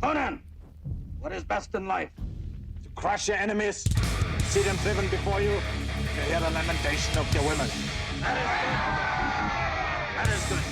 Conan, what is best in life? To crush your enemies, see them driven before you, to hear the lamentation of your women. That is good.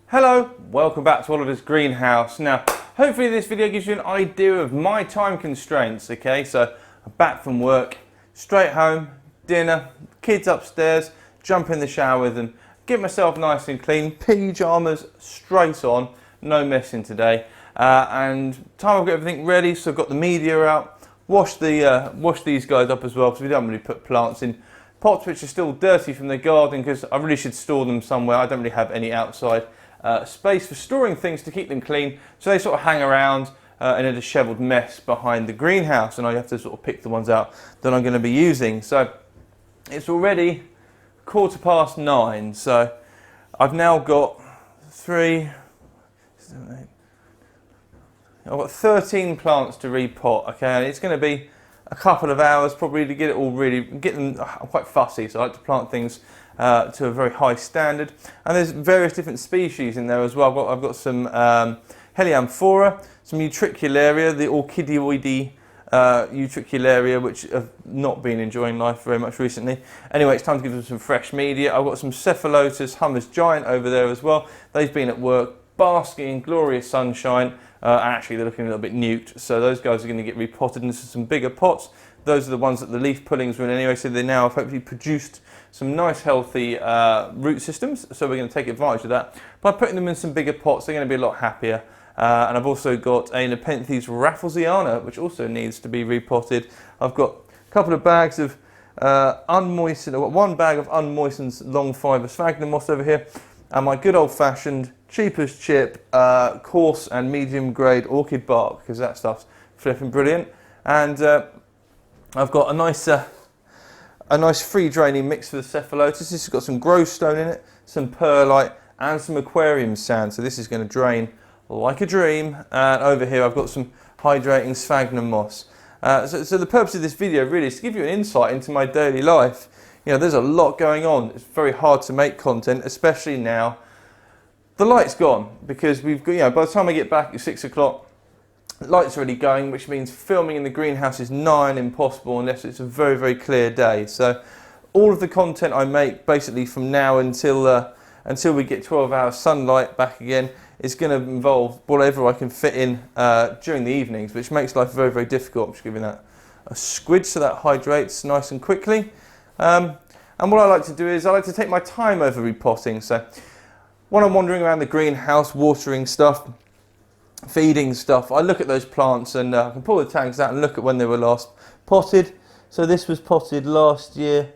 Hello, welcome back to Oliver's Greenhouse. Now, hopefully this video gives you an idea of my time constraints, okay? So, I'm back from work, straight home, dinner, kids upstairs, jump in the shower with them, get myself nice and clean, pyjamas straight on, no messing today. And time I've got everything ready, so I've got the media out, wash these guys up as well, because we don't really put plants in pots which are still dirty from the garden, because I really should store them somewhere. I don't really have any outside space for storing things to keep them clean, so they sort of hang around in a dishevelled mess behind the greenhouse, and I have to sort of pick the ones out that I'm going to be using. So it's already 9:15, so I've now got 13 plants to repot, okay, and it's going to be a couple of hours probably to get it all get them. I'm quite fussy, so I like to plant things to a very high standard, and there's various different species in there as well. I've got some Heliamphora, some Utricularia, the Orchidioide Utricularia, which have not been enjoying life very much recently. Anyway, it's time to give them some fresh media. I've got some Cephalotus Hummer's Giant over there as well. They've been at work basking in glorious sunshine, and actually they're looking a little bit nuked, so those guys are going to get repotted into some bigger pots. Those are the ones that the leaf pullings were in anyway, so they now have hopefully produced some nice healthy root systems, so we're going to take advantage of that. By putting them in some bigger pots, they're going to be a lot happier. And I've also got a Nepenthes rafflesiana, which also needs to be repotted. I've got a couple of bags of unmoistened, I've got one bag of unmoistened long fibre sphagnum moss over here, and my good old fashioned, cheap as chip, coarse and medium grade orchid bark, because that stuff's flipping brilliant. And I've got a nice free draining mix for the Cephalotus. This has got some growstone in it, some perlite and some aquarium sand, so this is going to drain like a dream. And over here I've got some hydrating sphagnum moss. So the purpose of this video really is to give you an insight into my daily life. You know, there's a lot going on. It's very hard to make content, especially now the light's gone, because we've got, you know, by the time I get back at 6 o'clock, the light's already going, which means filming in the greenhouse is nigh on impossible unless it's a very, very clear day. So all of the content I make basically from now until we get 12 hours sunlight back again is going to involve whatever I can fit in during the evenings, which makes life very, very difficult. I'm just giving that a squidge so that hydrates nice and quickly. And what I like to do is I like to take my time over repotting. So when I'm wandering around the greenhouse watering stuff, feeding stuff, I look at those plants and I can pull the tags out and look at when they were last potted. So this was potted last year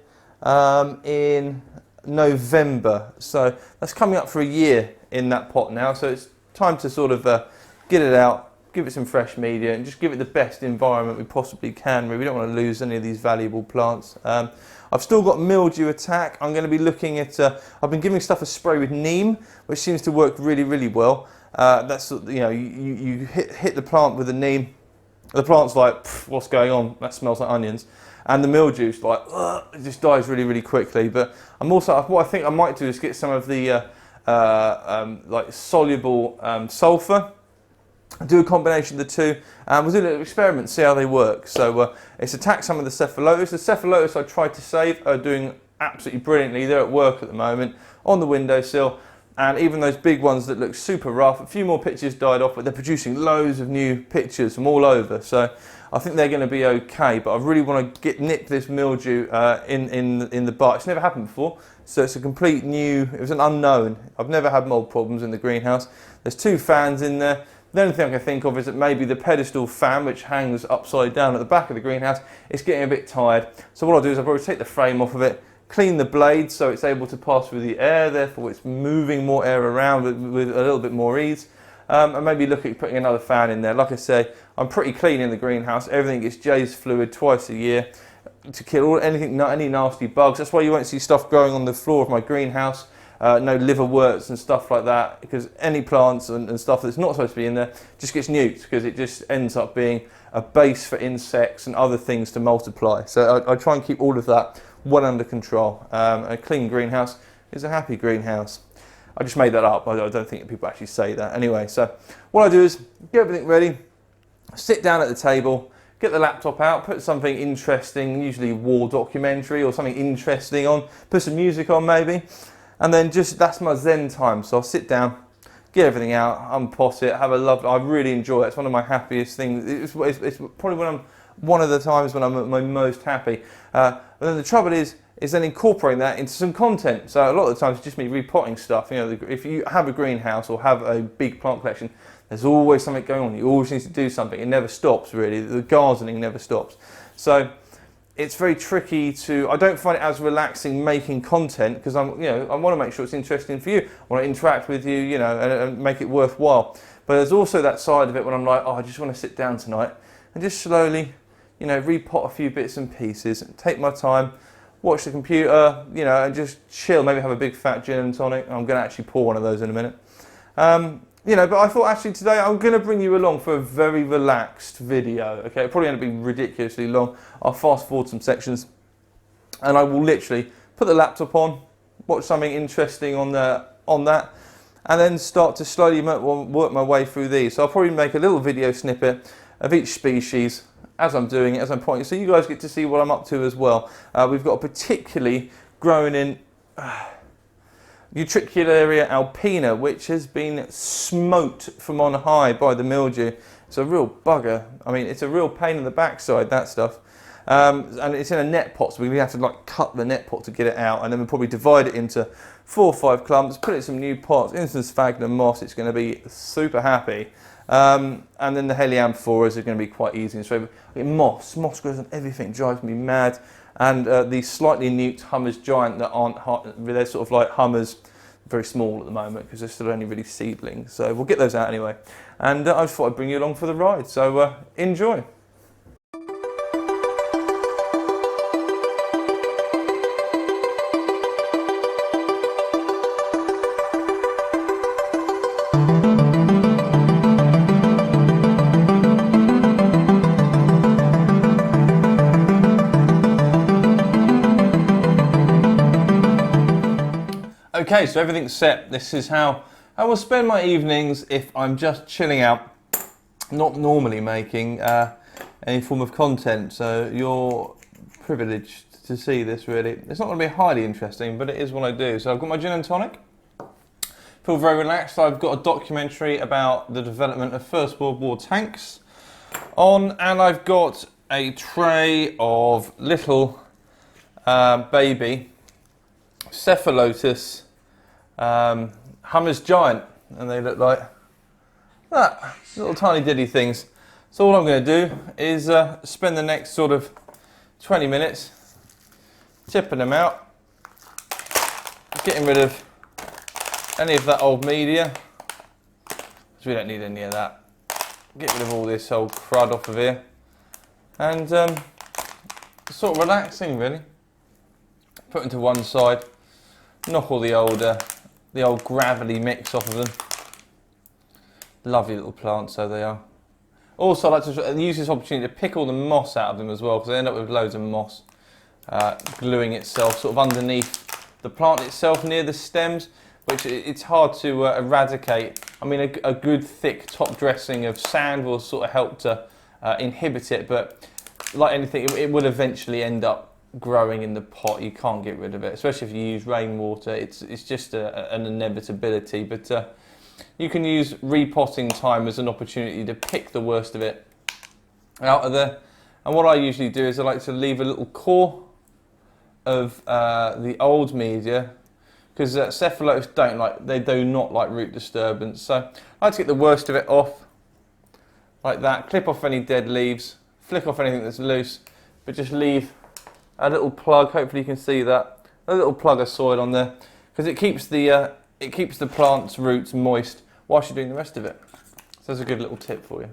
in November, so that's coming up for a year in that pot now, so it's time to sort of get it out, give it some fresh media and just give it the best environment we possibly can. We don't want to lose any of these valuable plants. I've still got mildew attack. I'm going to be looking at, I've been giving stuff a spray with neem, which seems to work really, really well. That's, you know, you hit the plant with the neem, the plant's like, what's going on? That smells like onions. And the mildew's like, it just dies really, really quickly. But I'm also, what I think I might do is get some of the like soluble sulfur, do a combination of the two, and we'll do a little experiment, see how they work. So it's attacked some of the Cephalotus. The Cephalotus I tried to save are doing absolutely brilliantly. They're at work at the moment on the windowsill, and even those big ones that look super rough, a few more pitchers died off, but they're producing loads of new pitchers from all over. So I think they're going to be okay, but I really want to nip this mildew in the butt. It's never happened before, so it's a complete new, it was an unknown. I've never had mold problems in the greenhouse. There's 2 fans in there. The only thing I can think of is that maybe the pedestal fan, which hangs upside down at the back of the greenhouse, is getting a bit tired. So what I'll do is I'll probably take the frame off of it, clean the blade so it's able to pass through the air, therefore it's moving more air around with a little bit more ease. And maybe look at putting another fan in there. Like I say, I'm pretty clean in the greenhouse. Everything gets J's fluid twice a year to kill any nasty bugs. That's why you won't see stuff growing on the floor of my greenhouse. No liverworts and stuff like that, because any plants and stuff that's not supposed to be in there just gets nuked, because it just ends up being a base for insects and other things to multiply. So I try and keep all of that well under control. A clean greenhouse is a happy greenhouse. I just made that up. I don't think people actually say that. Anyway, so what I do is get everything ready, sit down at the table, get the laptop out, put something interesting, usually war documentary or something interesting on, put some music on maybe, and then just, that's my zen time. So I'll sit down, get everything out, unpot it, have a I really enjoy it. It's one of my happiest things. It's probably one of the times when I'm at my most happy. But then the trouble is then incorporating that into some content. So a lot of the times it's just me repotting stuff. You know, if you have a greenhouse or have a big plant collection, there's always something going on. You always need to do something. It never stops, really. The gardening never stops. So it's very tricky to, I don't find it as relaxing making content, because I want to make sure it's interesting for you. I want to interact with you, you know, and make it worthwhile. But there's also that side of it when I'm like, oh, I just want to sit down tonight and just slowly, you know, repot a few bits and pieces, take my time, watch the computer, you know, and just chill, maybe have a big fat gin and tonic. I'm going to actually pour one of those in a minute. You know, but I thought actually today I'm going to bring you along for a very relaxed video. Okay, it'll probably end up being ridiculously long. I'll fast forward some sections and I will literally put the laptop on, watch something interesting on that, and then start to slowly work my way through these. So I'll probably make a little video snippet of each species as I'm doing it, as I'm pointing, so you guys get to see what I'm up to as well. We've got a particularly growing in Utricularia alpina, which has been smoked from on high by the mildew. It's a real bugger. I mean, it's a real pain in the backside, that stuff. And it's in a net pot, so we have to like cut the net pot to get it out, and then we'll probably divide it into 4 or 5 clumps, put it in some new pots, in some sphagnum moss. It's going to be super happy. And then the Heliamphoras are going to be quite easy. And so moss grows on everything, drives me mad. And these slightly nuked Hummers Giant that aren't, they're sort of like Hummers, very small at the moment because they're still only really seedlings. So we'll get those out anyway. And I just thought I'd bring you along for the ride. So enjoy. Okay, so everything's set. This is how I will spend my evenings if I'm just chilling out, not normally making any form of content. So you're privileged to see this, really. It's not going to be highly interesting, but it is what I do. So I've got my gin and tonic. Feel very relaxed. I've got a documentary about the development of First World War tanks on, and I've got a tray of little baby Cephalotus Hummers Giant, and they look like That little tiny diddy things. So all I'm going to do is spend the next sort of 20 minutes tipping them out, getting rid of any of that old media, because we don't need any of that. Get rid of all this old crud off of here, and sort of relaxing really. Put them to one side, knock all the old gravelly mix off of them. Lovely little plants, so they are. Also, I like to use this opportunity to pick all the moss out of them as well, because they end up with loads of moss gluing itself sort of underneath the plant itself near the stems, which it's hard to eradicate. I mean, a good thick top dressing of sand will sort of help to inhibit it, but like anything, it will eventually end up growing in the pot. You can't get rid of it, especially if you use rainwater. It's just an inevitability, but you can use repotting time as an opportunity to pick the worst of it out of there. And what I usually do is I like to leave a little core of the old media, because Cephalotus do not like root disturbance. So I like to get the worst of it off, like that. Clip off any dead leaves, flick off anything that's loose, but just leave a little plug. Hopefully you can see that, a little plug of soil on there, because it keeps the plant's roots moist whilst you're doing the rest of it. So that's a good little tip for you.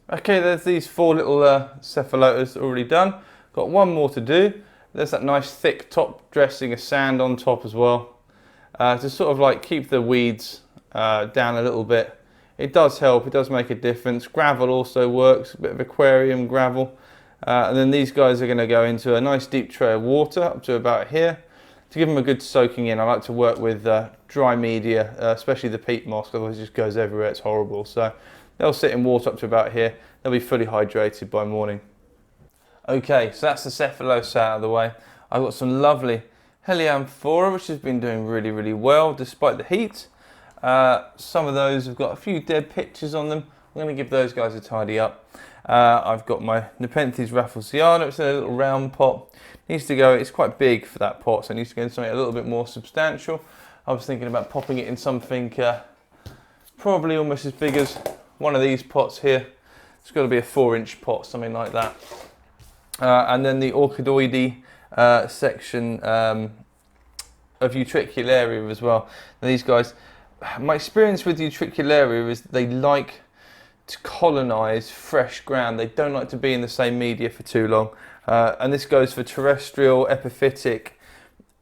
Okay, there's these 4 little Cephalotus already done. Got one more to do. There's that nice thick top dressing of sand on top as well, to sort of like keep the weeds down a little bit. It does help, it does make a difference. Gravel also works, a bit of aquarium gravel. And then these guys are going to go into a nice deep tray of water up to about here to give them a good soaking in. I like to work with dry media, especially the peat moss, otherwise it just goes everywhere, it's horrible. So they'll sit in water up to about here. They'll be fully hydrated by morning. Okay, so that's the Cephalotus out of the way. I've got some lovely Heliamphora, which has been doing really, really well despite the heat. Some of those have got a few dead pitches on them. I'm going to give those guys a tidy up. I've got my Nepenthes rafflesiana. It's in a little round pot. Needs to go, it's quite big for that pot, so it needs to go in something a little bit more substantial. I was thinking about popping it in something probably almost as big as one of these pots here. It's got to be a 4-inch pot, something like that. And then the Orchidioide section of Utricularia as well. Now these guys, my experience with Utricularia is they like to colonise fresh ground. They don't like to be in the same media for too long. And this goes for terrestrial, epiphytic.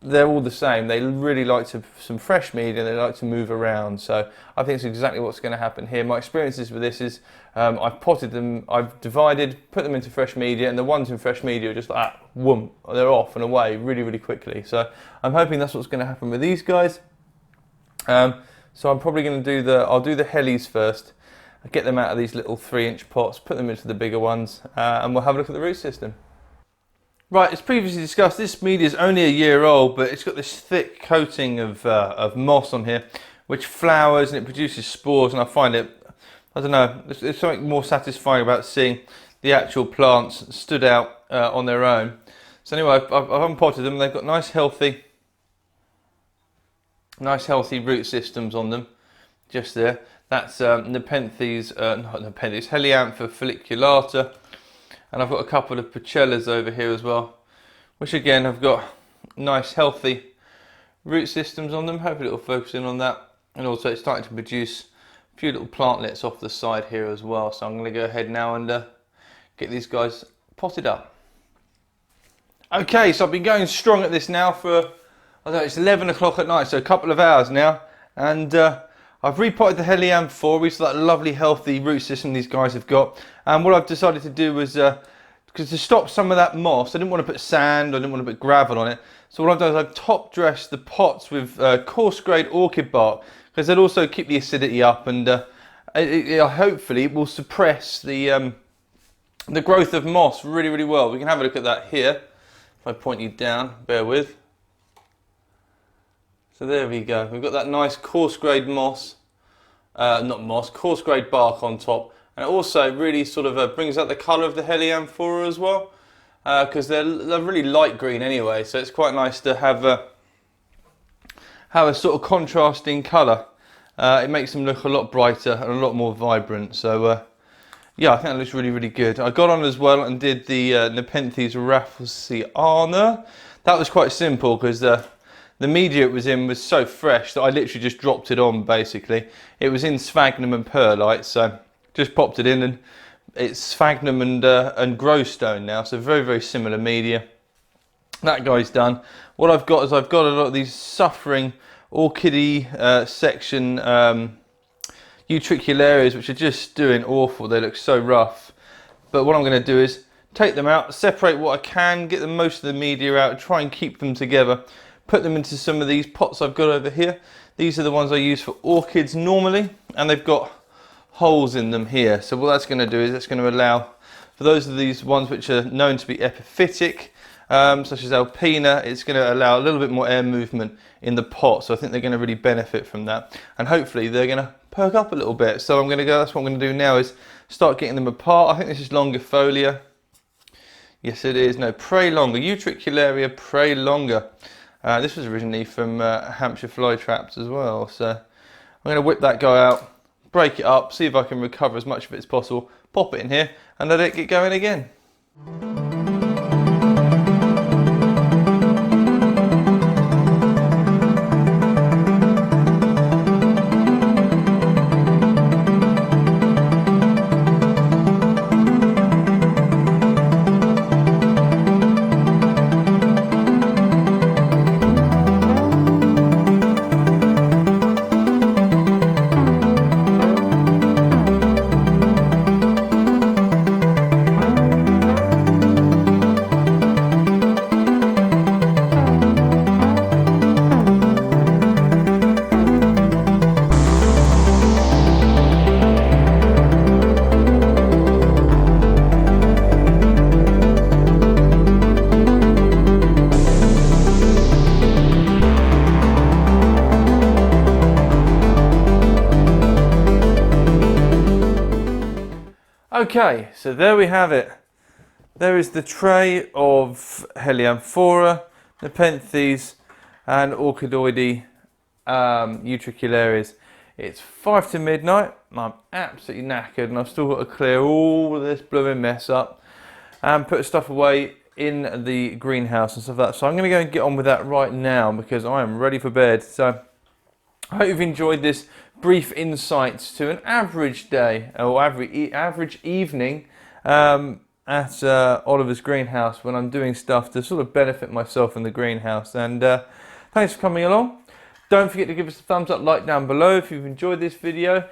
They're all the same. They really like some fresh media, and they like to move around. So I think it's exactly what's going to happen here. My experiences with this is I've potted them, I've divided, put them into fresh media, and the ones in fresh media are just like that, whoom, they're off and away really, really quickly. So I'm hoping that's what's going to happen with these guys. So I'm probably going to I'll do the Helis first, get them out of these little 3-inch pots, put them into the bigger ones, and we'll have a look at the root system. Right, as previously discussed, this media is only a year old, but it's got this thick coating of moss on here, which flowers and it produces spores, and I find it, I don't know, there's something more satisfying about seeing the actual plants stood out on their own. So anyway, I've unpotted them. They've got nice healthy root systems on them, just there. That's Nepenthes, Heliamphora folliculata. And I've got a couple of Pachellas over here as well, which again have got nice healthy root systems on them. Hopefully it'll focus in on that. And also it's starting to produce a few little plantlets off the side here as well. So I'm going to go ahead now and get these guys potted up. Okay, so I've been going strong at this now for, I don't know, it's 11 o'clock at night, so a couple of hours now. And I've repotted the Heliamphora, which is that lovely healthy root system these guys have got. And what I've decided to do was, because to stop some of that moss, I didn't want to put sand, I didn't want to put gravel on it. So what I've done is I've top dressed the pots with coarse grade orchid bark, because they'll also keep the acidity up, and hopefully it will suppress the growth of moss really, really well. We can have a look at that here. If I point you down, bear with. So there we go. We've got that nice coarse grade moss, coarse grade bark on top, and it also really sort of brings out the colour of the Heliamphora as well, because they're really light green anyway. So it's quite nice to have a sort of contrasting colour. It makes them look a lot brighter and a lot more vibrant. So yeah, I think that looks really, really good. I got on as well and did the Nepenthes rafflesiana. That was quite simple because the media it was in was so fresh that I literally just dropped it on basically. It was in sphagnum and perlite, so just popped it in, and it's sphagnum and growstone now, so very, very similar media. That guy's done. What I've got is I've got a lot of these suffering Orchidioide section Utricularias, which are just doing awful. They look so rough. But what I'm going to do is take them out, separate what I can, get the most of the media out, try and keep them together, put them into some of these pots I've got over here. These are the ones I use for orchids normally, and they've got holes in them here. So what that's going to do is it's going to allow, for those of these ones which are known to be epiphytic, such as Alpina, it's going to allow a little bit more air movement in the pot. So I think they're going to really benefit from that, and hopefully they're going to perk up a little bit. So I'm going to go, that's what I'm going to do now, is start getting them apart. I think this is longifolia. Yes, it is. No, Pray Longer, Utricularia Pray Longer. This was originally from Hampshire fly traps as well. So I'm going to whip that guy out, break it up, see if I can recover as much of it as possible, pop it in here and let it get going again. Okay, so there we have it. There is the tray of Heliamphora, Nepenthes and Orchidioide Utricularias. It's 5 to midnight, I'm absolutely knackered, and I've still got to clear all of this blooming mess up and put stuff away in the greenhouse and stuff like that. So I'm going to go and get on with that right now because I am ready for bed. So I hope you've enjoyed this brief insights to an average day or average evening at Oliver's greenhouse when I'm doing stuff to sort of benefit myself in the greenhouse. And thanks for coming along. Don't forget to give us a thumbs up, like down below if you've enjoyed this video.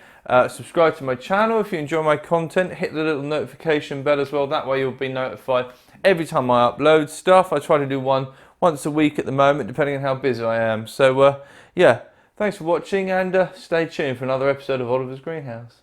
Subscribe to my channel if you enjoy my content. Hit the little notification bell as well. That way you'll be notified every time I upload stuff. I try to do one once a week at the moment, depending on how busy I am. So yeah. Thanks for watching, and stay tuned for another episode of Oliver's Greenhouse.